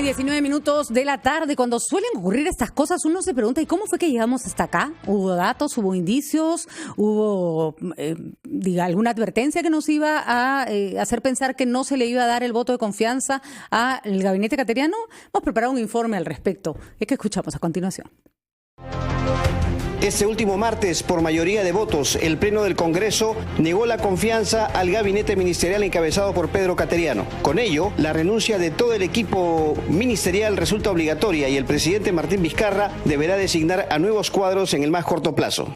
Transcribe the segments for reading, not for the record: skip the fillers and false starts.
1:19 de la tarde. Cuando suelen ocurrir estas cosas, uno se pregunta, ¿y cómo fue que llegamos hasta acá? ¿Hubo datos, hubo indicios, hubo alguna advertencia que nos iba a hacer pensar que no se le iba a dar el voto de confianza al gabinete cateriano? Hemos preparado un informe al respecto. Es que escuchamos a continuación. Este último martes, por mayoría de votos, el Pleno del Congreso negó la confianza al gabinete ministerial encabezado por Pedro Cateriano. Con ello, la renuncia de todo el equipo ministerial resulta obligatoria y el presidente Martín Vizcarra deberá designar a nuevos cuadros en el más corto plazo.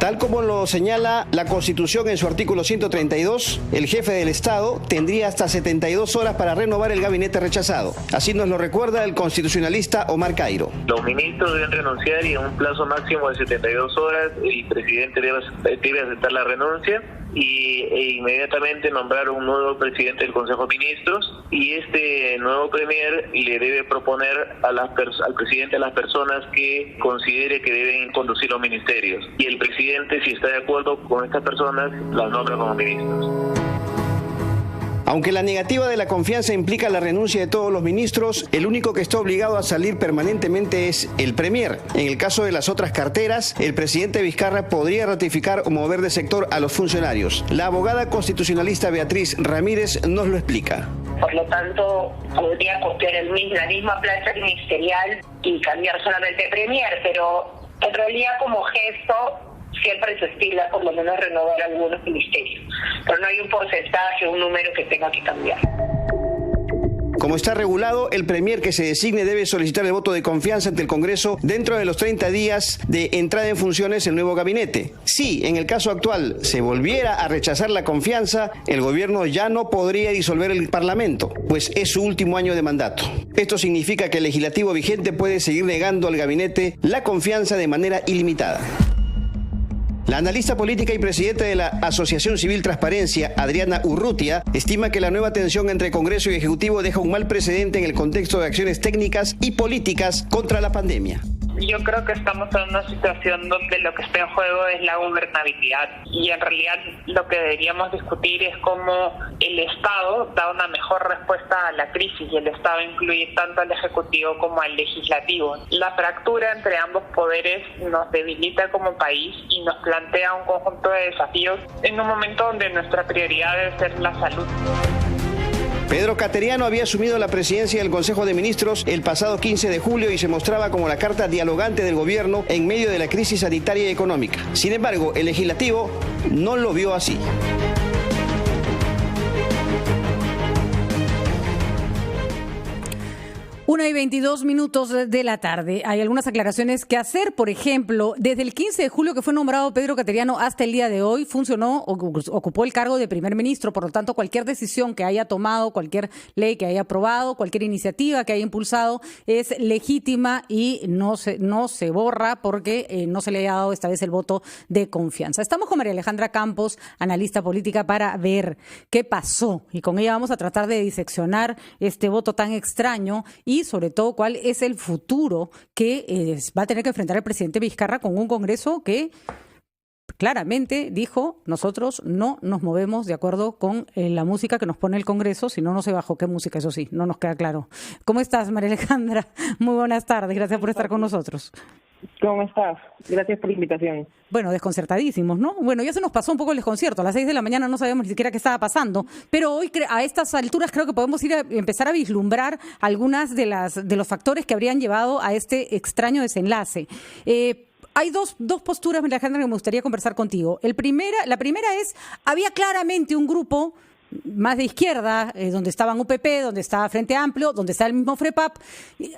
Tal como lo señala la Constitución en su artículo 132, el jefe del Estado tendría hasta 72 horas para renovar el gabinete rechazado. Así nos lo recuerda el constitucionalista Omar Cairo. Los ministros deben renunciar y en un plazo máximo de 72 horas el presidente debe aceptar la renuncia e inmediatamente nombrar un nuevo presidente del Consejo de Ministros, y este nuevo premier le debe proponer al presidente a las personas que considere que deben conducir los ministerios, y el presidente, si está de acuerdo con estas personas, las nombra como ministros. Aunque la negativa de la confianza implica la renuncia de todos los ministros, el único que está obligado a salir permanentemente es el premier. En el caso de las otras carteras, el presidente Vizcarra podría ratificar o mover de sector a los funcionarios. La abogada constitucionalista Beatriz Ramírez nos lo explica. Por lo tanto, podría costear la misma plancha ministerial y cambiar solamente premier, pero en realidad como gesto siempre se estila por lo menos renovar algunos ministerios, pero no hay un porcentaje, un número que tenga que cambiar. Como está regulado, el premier que se designe debe solicitar el voto de confianza ante el Congreso dentro de los 30 días de entrada en funciones el nuevo gabinete. Si, en el caso actual, se volviera a rechazar la confianza, el gobierno ya no podría disolver el Parlamento, pues es su último año de mandato. Esto significa que el legislativo vigente puede seguir negando al gabinete la confianza de manera ilimitada. La analista política y presidenta de la Asociación Civil Transparencia, Adriana Urrutia, estima que la nueva tensión entre Congreso y Ejecutivo deja un mal precedente en el contexto de acciones técnicas y políticas contra la pandemia. Yo creo que estamos en una situación donde lo que está en juego es la gobernabilidad, y en realidad lo que deberíamos discutir es cómo el Estado da una mejor respuesta a la crisis, y el Estado incluye tanto al Ejecutivo como al Legislativo. La fractura entre ambos poderes nos debilita como país y nos plantea un conjunto de desafíos en un momento donde nuestra prioridad debe ser la salud. Pedro Cateriano había asumido la presidencia del Consejo de Ministros el pasado 15 de julio y se mostraba como la carta dialogante del gobierno en medio de la crisis sanitaria y económica. Sin embargo, el legislativo no lo vio así. 1:22 de la tarde. Hay algunas aclaraciones que hacer. Por ejemplo, desde el 15 de julio que fue nombrado Pedro Cateriano hasta el día de hoy, ocupó el cargo de primer ministro. Por lo tanto, cualquier decisión que haya tomado, cualquier ley que haya aprobado, cualquier iniciativa que haya impulsado es legítima y no se borra porque no se le haya dado esta vez el voto de confianza. Estamos con María Alejandra Campos, analista política, para ver qué pasó. Y con ella vamos a tratar de diseccionar este voto tan extraño y sobre todo cuál es el futuro que va a tener que enfrentar el presidente Vizcarra con un Congreso que claramente dijo: nosotros no nos movemos de acuerdo con la música que nos pone el Congreso, si no se bajó qué música, eso sí, no nos queda claro. ¿Cómo estás, María Alejandra? Muy buenas tardes, gracias por estar con nosotros. ¿Cómo estás? Gracias por la invitación. Bueno, desconcertadísimos, ¿no? Bueno, ya se nos pasó un poco el desconcierto. A las 6 de la mañana no sabíamos ni siquiera qué estaba pasando, pero hoy a estas alturas creo que podemos empezar a vislumbrar algunas de los factores que habrían llevado a este extraño desenlace. Hay dos posturas, María Alejandra, que me gustaría conversar contigo. La primera es, había claramente un grupo más de izquierda, donde estaban UPP, donde estaba Frente Amplio, donde está el mismo FREPAP,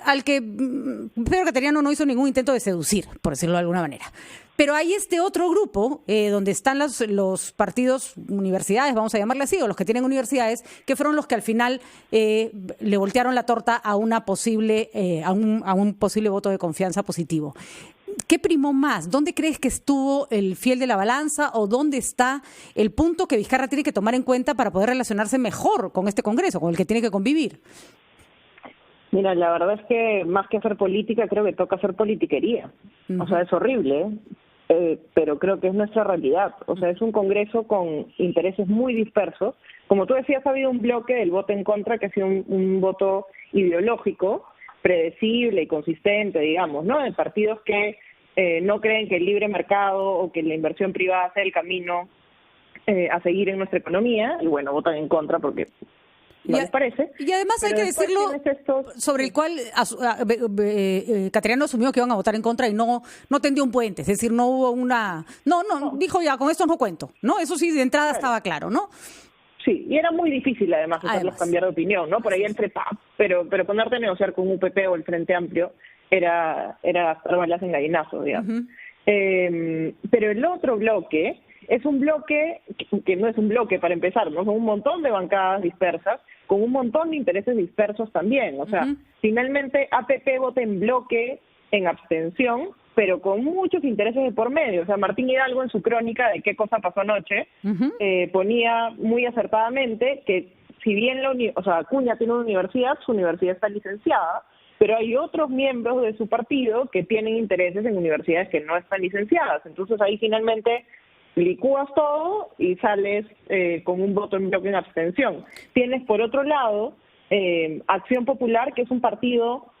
al que Pedro Cateriano no hizo ningún intento de seducir, por decirlo de alguna manera. Pero hay este otro grupo, donde están los partidos, universidades, vamos a llamarle así, o los que tienen universidades, que fueron los que al final le voltearon la torta a un posible voto de confianza positivo. ¿Qué primó más? ¿Dónde crees que estuvo el fiel de la balanza o dónde está el punto que Vizcarra tiene que tomar en cuenta para poder relacionarse mejor con este Congreso, con el que tiene que convivir? Mira, la verdad es que más que hacer política, creo que toca hacer politiquería. Uh-huh. O sea, es horrible, ¿eh? pero creo que es nuestra realidad. O sea, es un Congreso con intereses muy dispersos. Como tú decías, ha habido un bloque del voto en contra que ha sido un voto ideológico, predecible y consistente, digamos, ¿no? De partidos que no creen que el libre mercado o que la inversión privada sea el camino a seguir en nuestra economía, y bueno, votan en contra porque no les parece. Y además hay que decirlo, sobre el cual Cateriano asumió que iban a votar en contra y no tendió un puente, es decir, no hubo dijo ya, con esto no cuento, ¿no? Eso sí, de entrada estaba claro, ¿no? Sí, y era muy difícil además hacerlos cambiar de opinión, ¿no? Por ahí entre pero ponerte a negociar con UPP o el Frente Amplio era gastar balas en gallinazo, digamos. Uh-huh. Pero el otro bloque es un bloque que no es un bloque para empezar, ¿no? Son un montón de bancadas dispersas, con un montón de intereses dispersos también. O sea, finalmente APP vota en bloque, en abstención, pero con muchos intereses de por medio. O sea, Martín Hidalgo en su crónica de qué cosa pasó anoche, ponía muy acertadamente que si bien Acuña tiene una universidad, su universidad está licenciada, pero hay otros miembros de su partido que tienen intereses en universidades que no están licenciadas. Entonces ahí finalmente licúas todo y sales con un voto en bloque en abstención. Tienes por otro lado Acción Popular, que es un partido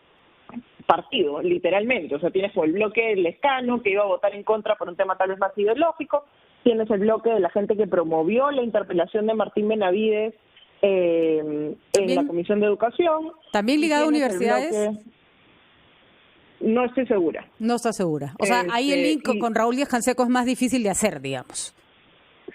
literalmente, o sea, tienes el bloque Lescano que iba a votar en contra por un tema tal vez más ideológico, tienes el bloque de la gente que promovió la interpelación de Martín Benavides en la Comisión de Educación. ¿También ligado a universidades? No estoy segura. No está segura. O sea, ahí el link con Raúl Díaz Canseco es más difícil de hacer, digamos.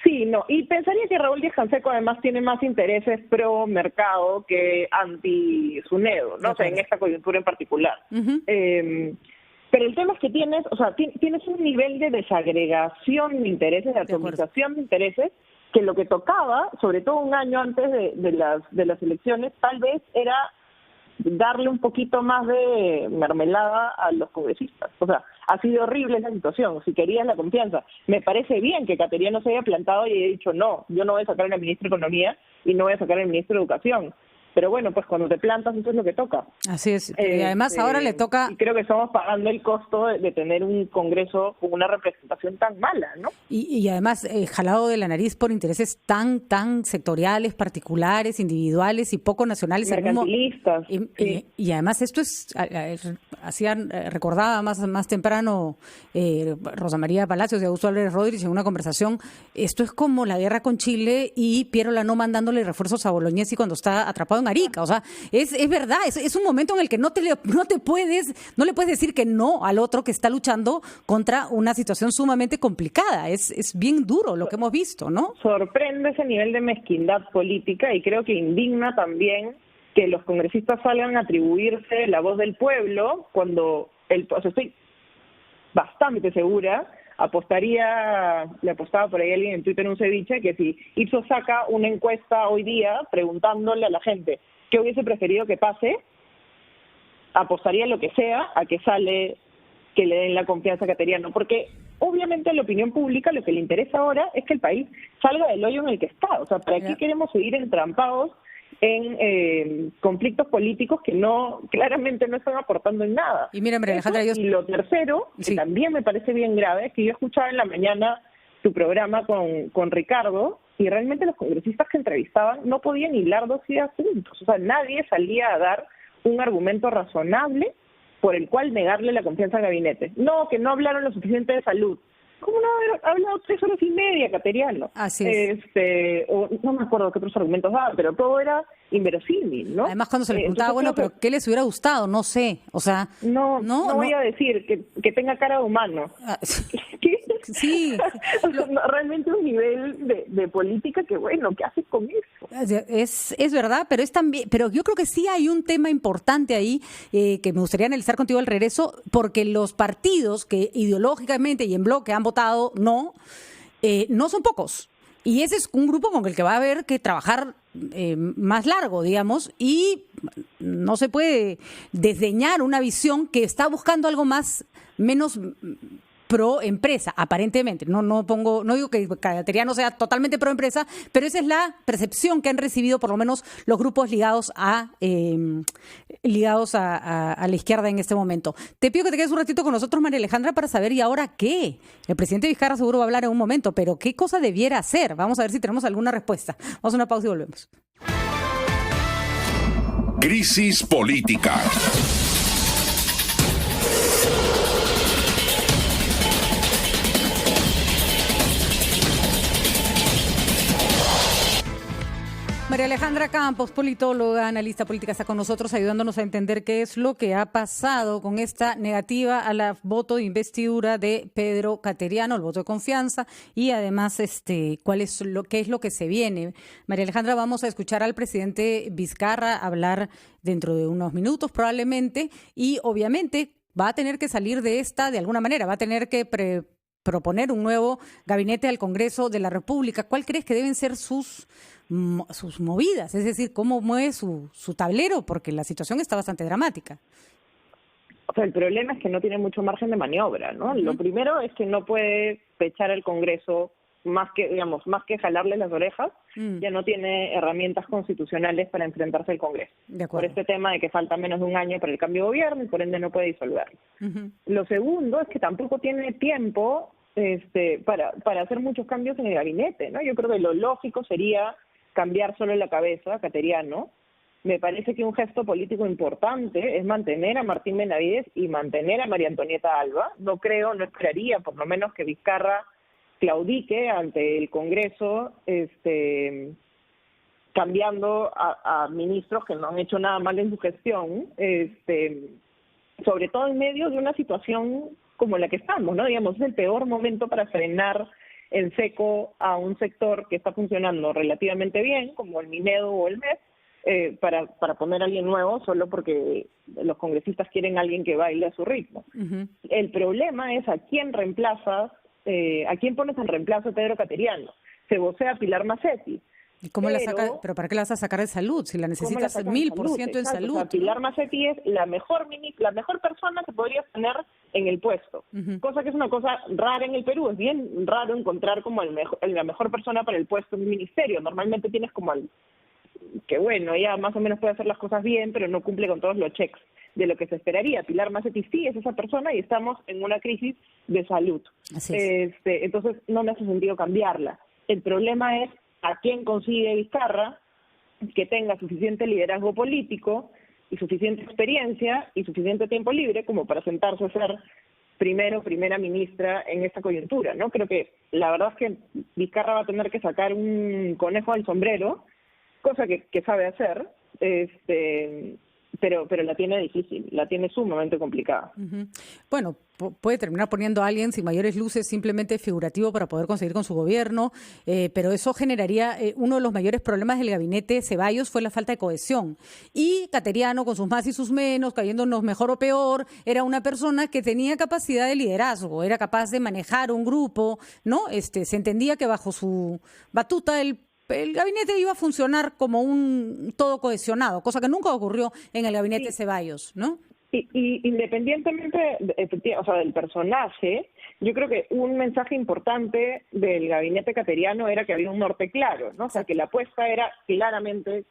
Sí, no. Y pensaría que Raúl Díaz Canseco además tiene más intereses pro mercado que anti Sunedo, ¿no? O sea, en esta coyuntura en particular. Pero el tema es que tienes un nivel de desagregación de intereses, de atomización de intereses, que lo que tocaba, sobre todo un año antes de las elecciones, tal vez era darle un poquito más de mermelada a los congresistas. O sea, ha sido horrible esa situación. Si querías la confianza, me parece bien que Cateriano se haya plantado y haya dicho no, yo no voy a sacar al ministro de Economía y no voy a sacar al ministro de Educación. Pero bueno, pues cuando te plantas eso es lo que toca. Así es. Y además ahora le toca... Y creo que estamos pagando el costo de tener un Congreso con una representación tan mala, ¿no? Y además jalado de la nariz por intereses tan sectoriales, particulares, individuales y poco nacionales. Mercantilistas. Y además esto es... recordaba más temprano Rosa María Palacios y Augusto Álvarez Rodríguez en una conversación, esto es como la guerra con Chile y Piero Lanó mandándole refuerzos a Bolognesi cuando está atrapado en Arica. O sea, es verdad, es un momento en el que no le puedes decir que no al otro que está luchando contra una situación sumamente complicada. Es bien duro lo que hemos visto, ¿no? Sorprende ese nivel de mezquindad política y creo que indigna también que los congresistas salgan a atribuirse la voz del pueblo cuando estoy bastante segura, le apostaba por ahí alguien en Twitter un ceviche, que si Ipsos saca una encuesta hoy día preguntándole a la gente qué hubiese preferido que pase, apostaría lo que sea a que sale que le den la confianza a Cateriano, porque obviamente a la opinión pública lo que le interesa ahora es que el país salga del hoyo en el que está. O sea, ¿para qué queremos seguir entrampados en conflictos políticos que claramente no están aportando en nada? Y mira, María Alejandra, y lo tercero, que también me parece bien grave, es que yo escuchaba en la mañana tu programa con Ricardo, y realmente los congresistas que entrevistaban no podían hilar dos ideas juntos. O sea, nadie salía a dar un argumento razonable por el cual negarle la confianza al gabinete. No, que no hablaron lo suficiente de salud. ¿Cómo no haber hablado 3 horas y media, Cateriano? Así es. No me acuerdo qué otros argumentos daban, pero todo era inverosímil, ¿no? Además, cuando se le preguntaba, pero ¿qué les hubiera gustado? No sé, o sea... No voy a decir que tenga cara de humano. Sí. Realmente un nivel de política que, bueno, ¿qué haces con eso? Es verdad, pero yo creo que sí hay un tema importante ahí que me gustaría analizar contigo al regreso, porque los partidos que ideológicamente y en bloque han votado no son pocos. Y ese es un grupo con el que va a haber que trabajar más largo, digamos, y no se puede desdeñar una visión que está buscando algo menos pro empresa, aparentemente. No digo que Cateriano sea totalmente pro empresa, pero esa es la percepción que han recibido por lo menos los grupos ligados a la izquierda en este momento. Te pido que te quedes un ratito con nosotros, María Alejandra, para saber, ¿y ahora qué? El presidente Vizcarra seguro va a hablar en un momento, pero ¿qué cosa debiera hacer? Vamos a ver si tenemos alguna respuesta. Vamos a una pausa y volvemos. Crisis política. María Alejandra Campos, politóloga, analista política, está con nosotros ayudándonos a entender qué es lo que ha pasado con esta negativa a la voto de investidura de Pedro Cateriano, el voto de confianza, y además qué es lo que se viene. María Alejandra, vamos a escuchar al presidente Vizcarra hablar dentro de unos minutos probablemente, y obviamente va a tener que salir de esta de alguna manera, va a tener que proponer un nuevo gabinete al Congreso de la República. ¿Cuál crees que deben ser sus movidas? Es decir, ¿cómo mueve su tablero? Porque la situación está bastante dramática. O sea, el problema es que no tiene mucho margen de maniobra, ¿no? Lo primero es que no puede pechar al Congreso más que jalarle las orejas, ya no tiene herramientas constitucionales para enfrentarse al Congreso. Por este tema de que falta menos de un año para el cambio de gobierno y por ende no puede disolverlo. Lo segundo es que tampoco tiene tiempo para hacer muchos cambios en el gabinete, ¿no? Yo creo que lo lógico sería cambiar solo la cabeza a Cateriano. Me parece que un gesto político importante es mantener a Martín Benavides y mantener a María Antonieta Alba. No esperaría por lo menos que Vizcarra claudique ante el Congreso, cambiando a ministros que no han hecho nada mal en su gestión, sobre todo en medio de una situación como la que estamos, ¿no? Digamos, es el peor momento para frenar en seco a un sector que está funcionando relativamente bien, como el Minedo o el MES, para poner a alguien nuevo solo porque los congresistas quieren a alguien que baile a su ritmo. El problema es a quién pones en reemplazo a Pedro Cateriano. Se vocea Pilar Massetti. ¿Y cómo la saca? ¿Pero para qué la vas a sacar de salud? Si la necesitas 1000% en salud. O sea, Pilar Massetti es la mejor persona que podrías tener en el puesto. Cosa que es una cosa rara en el Perú. Es bien raro encontrar como la mejor persona para el puesto en un ministerio. Normalmente tienes como que bueno, ella más o menos puede hacer las cosas bien, pero no cumple con todos los checks de lo que se esperaría. Pilar Massetti sí es esa persona y estamos en una crisis de salud. Así es. Entonces no me hace sentido cambiarla. El problema es a quién consigue Vizcarra que tenga suficiente liderazgo político y suficiente experiencia y suficiente tiempo libre como para sentarse a ser primera ministra en esta coyuntura, ¿no? Creo que la verdad es que Vizcarra va a tener que sacar un conejo del sombrero, cosa que sabe hacer, pero la tiene difícil, la tiene sumamente complicada. Bueno, puede terminar poniendo a alguien sin mayores luces, simplemente figurativo para poder conseguir con su gobierno, pero eso generaría uno de los mayores problemas del gabinete Ceballos fue la falta de cohesión. Y Cateriano, con sus más y sus menos, cayéndonos mejor o peor, era una persona que tenía capacidad de liderazgo, era capaz de manejar un grupo, ¿no? Se entendía que bajo su batuta el gabinete iba a funcionar como un todo cohesionado, cosa que nunca ocurrió en el gabinete Ceballos, ¿no? Y independientemente del personaje, yo creo que un mensaje importante del gabinete cateriano era que había un norte claro, ¿no? O sea, que la apuesta era claramente,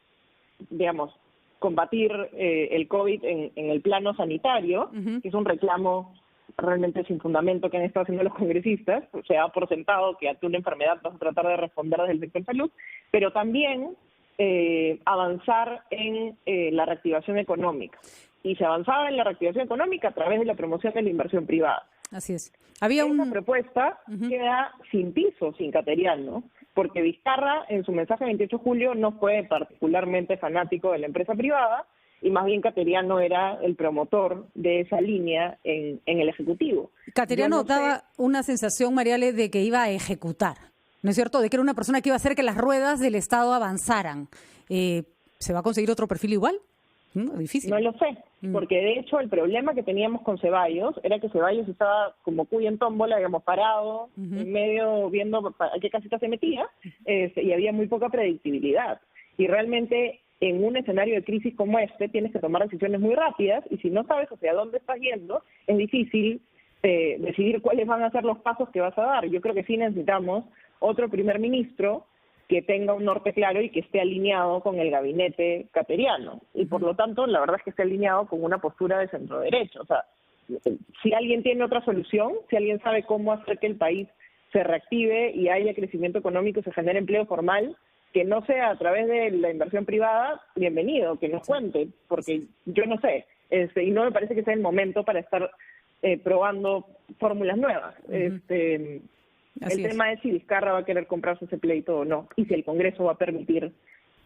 digamos, combatir el COVID en el plano sanitario, que es un reclamo realmente sin fundamento que han estado haciendo los congresistas. Se ha por sentado que ante una enfermedad vas a tratar de responder desde el sector salud, pero también avanzar en la reactivación económica. Y se avanzaba en la reactivación económica a través de la promoción de la inversión privada. Así es. Había una propuesta queda sin piso, sin Cateriano, porque Vizcarra en su mensaje 28 de julio no fue particularmente fanático de la empresa privada, y más bien Cateriano era el promotor de esa línea en el Ejecutivo. Cateriano daba una sensación, Mariale, de que iba a ejecutar, ¿no es cierto? De que era una persona que iba a hacer que las ruedas del Estado avanzaran. ¿Se va a conseguir otro perfil igual? Difícil. No lo sé, porque de hecho el problema que teníamos con Ceballos era que Ceballos estaba como cuy en tómbola, digamos, parado, en medio viendo a qué casita se metía, y había muy poca predictibilidad. Y realmente en un escenario de crisis como este tienes que tomar decisiones muy rápidas, y si no sabes hacia dónde estás yendo, es difícil decidir cuáles van a ser los pasos que vas a dar. Yo creo que sí necesitamos otro primer ministro que tenga un norte claro y que esté alineado con el gabinete cateriano. Y por lo tanto, la verdad es que esté alineado con una postura de centro derecho. O sea, si alguien tiene otra solución, si alguien sabe cómo hacer que el país se reactive y haya crecimiento económico y se genere empleo formal, que no sea a través de la inversión privada, bienvenido, que nos cuente, porque yo no sé, y no me parece que sea el momento para estar probando fórmulas nuevas. El tema es si Vizcarra va a querer comprarse ese pleito o no, y si el Congreso va a permitir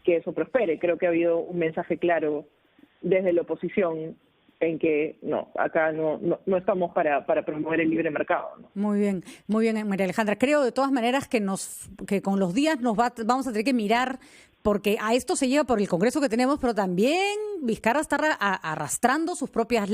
que eso prospere. Creo que ha habido un mensaje claro desde la oposición en que no, acá no estamos para promover el libre mercado, ¿no? Muy bien, María Alejandra. Creo de todas maneras que con los días vamos a tener que mirar, porque a esto se lleva por el Congreso que tenemos, pero también Vizcarra está arrastrando sus propios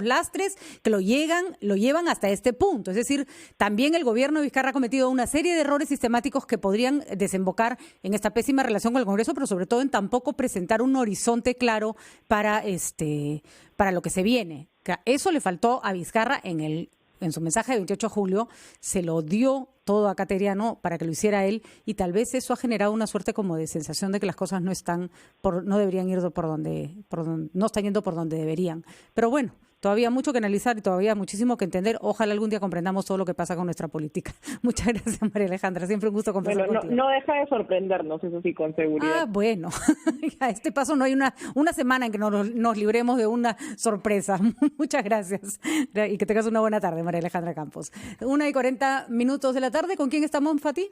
lastres que lo llevan hasta este punto. Es decir, también el gobierno de Vizcarra ha cometido una serie de errores sistemáticos que podrían desembocar en esta pésima relación con el Congreso, pero sobre todo en tampoco presentar un horizonte claro para lo que se viene. Eso le faltó a Vizcarra en su mensaje de 28 de julio, se lo dio todo a Cateriano para que lo hiciera él, y tal vez eso ha generado una suerte como de sensación de que las cosas no deberían ir no están yendo por donde deberían. Pero bueno, todavía mucho que analizar y todavía muchísimo que entender. Ojalá algún día comprendamos todo lo que pasa con nuestra política. Muchas gracias, María Alejandra. Siempre un gusto conversar contigo. No deja de sorprendernos, eso sí, con seguridad. Bueno. A este paso no hay una semana en que nos libremos de una sorpresa. Muchas gracias. Y que tengas una buena tarde, María Alejandra Campos. 1:40 de la tarde. ¿Con quién estamos, Fati?